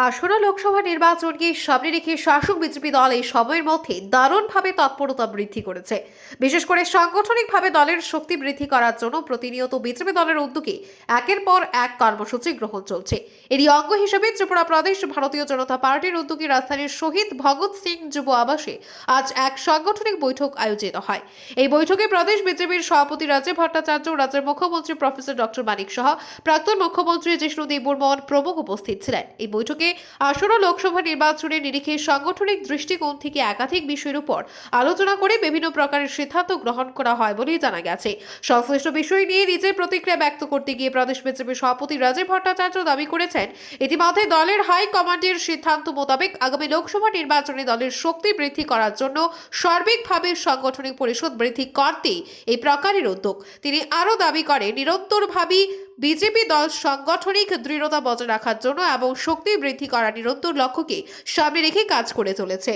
আসন্ন লোকসভা নির্বাচনকে সামনে রেখে শাসক বিজেপি দল এই সময়ের মধ্যে দারুণভাবে তৎপরতা বৃদ্ধি করেছে। বিশেষ করে সাংগঠনিকভাবে দলের শক্তি বৃদ্ধি করার জন্য প্রতিনিয়ত বিজেপি দলের উদ্যোগে একের পর এক কর্মসূচি গ্রহণ চলছে। এরই অঙ্গ হিসেবে ত্রিপুরা প্রদেশ ভারতীয় জনতা পার্টির উদ্যোগে রাজধানীর শহীদ ভগৎ সিং যুব আবাসে আজ এক সাংগঠনিক বৈঠক আয়োজিত হয়। এই বৈঠকে প্রদেশ বিজেপির সভাপতি রাজীব ভট্টাচার্য, রাজ্যের মুখ্যমন্ত্রী প্রফেসর ডক্টর মানিক সাহা, প্রাক্তন মুখ্যমন্ত্রী জিষ্ণু দেববর্মন প্রমুখ উপস্থিত ছিলেন। এই বৈঠকে আসন্ন লোকসভা নির্বাচনের নিরিখে সাংগঠনিক দৃষ্টিকোণ থেকে একাধিক বিষয়ের উপর আলোচনা করে বিভিন্ন প্রকারের সিদ্ধান্ত গ্রহণ করা হয় বলেই জানা গেছে। সংশ্লিষ্ট বিষয় নিয়ে নিজের প্রতিক্রিয়া ব্যক্ত করতে গিয়ে প্রদেশ বিজেপির সভাপতি রাজীব ভট্টাচার্য দাবি করেছেন, ইতিমধ্যে দলের হাই কমান্ডের সিদ্ধান্ত মোতাবেক আগামী লোকসভা নির্বাচনে দলের শক্তি বৃদ্ধি করার জন্য সার্বিকভাবে সাংগঠনিক পরিষদ বৃদ্ধি করতেই এই প্রকারের উদ্যোগ। তিনি আরও দাবি করেন, নিরন্তরভাবে বিজেপি দল সাংগঠনিক দৃঢ়তা বজায় রাখার জন্য এবং শক্তি বৃদ্ধি করার নিরন্তর লক্ষ্যকে সামনে রেখে কাজ করে চলেছে।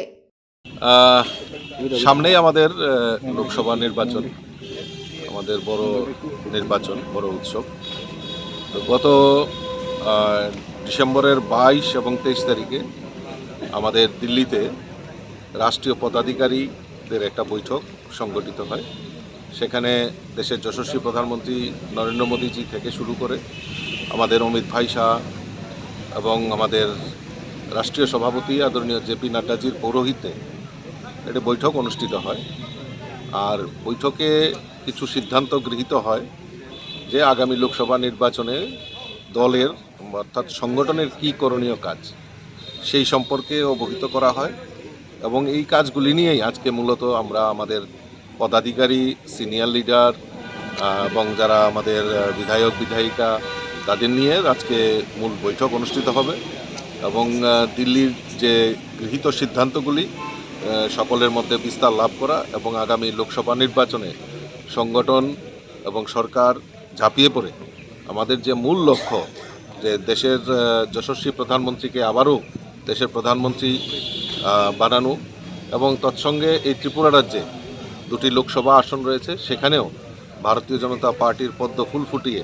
সামনেই আমাদের লোকসভা নির্বাচন, আমাদের বড় নির্বাচন, বড় উৎসব। তো গত ডিসেম্বরের 22 এবং 23 তারিখে আমাদের দিল্লিতে রাষ্ট্রীয় পদাধিকারীদের একটা বৈঠক সংগঠিত হয়। সেখানে দেশের যশস্বী প্রধানমন্ত্রী নরেন্দ্র মোদীজি থেকে শুরু করে আমাদের অমিত ভাই শাহ এবং আমাদের রাষ্ট্রীয় সভাপতি আদরণীয় জেপি নাড্ডাজির পৌরোহিত্যে একটি বৈঠক অনুষ্ঠিত হয়। আর বৈঠকে কিছু সিদ্ধান্ত গৃহীত হয় যে আগামী লোকসভা নির্বাচনে দলের অর্থাৎ সংগঠনের কী করণীয় কাজ সেই সম্পর্কে অবহিত করা হয়। এবং এই কাজগুলি নিয়েই আজকে মূলত আমরা আমাদের পদাধিকারী, সিনিয়র লিডার এবং যারা আমাদের বিধায়ক বিধায়িকা তাদের নিয়ে আজকে মূল বৈঠক অনুষ্ঠিত হবে। এবং দিল্লির যে গৃহীত সিদ্ধান্তগুলি সকলের মধ্যে বিস্তার লাভ করা এবং আগামী লোকসভা নির্বাচনে সংগঠন এবং সরকার ঝাঁপিয়ে পড়ে আমাদের যে মূল লক্ষ্য, যে দেশের যশস্বী প্রধানমন্ত্রীকে আবারও দেশের প্রধানমন্ত্রী বানানো এবং তৎসঙ্গে এই ত্রিপুরা রাজ্যে 2টি লোকসভা আসন রয়েছে, সেখানেও ভারতীয় জনতা পার্টির পদ্ম ফুল ফুটিয়ে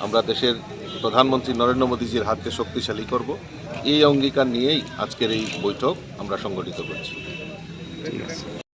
আমরা দেশের প্রধানমন্ত্রী নরেন্দ্র মোদীজির হাতকে শক্তিশালী করব, এই অঙ্গীকার নিয়েই আজকের এই বৈঠক আমরা সংগঠিত করছি। ঠিক আছে।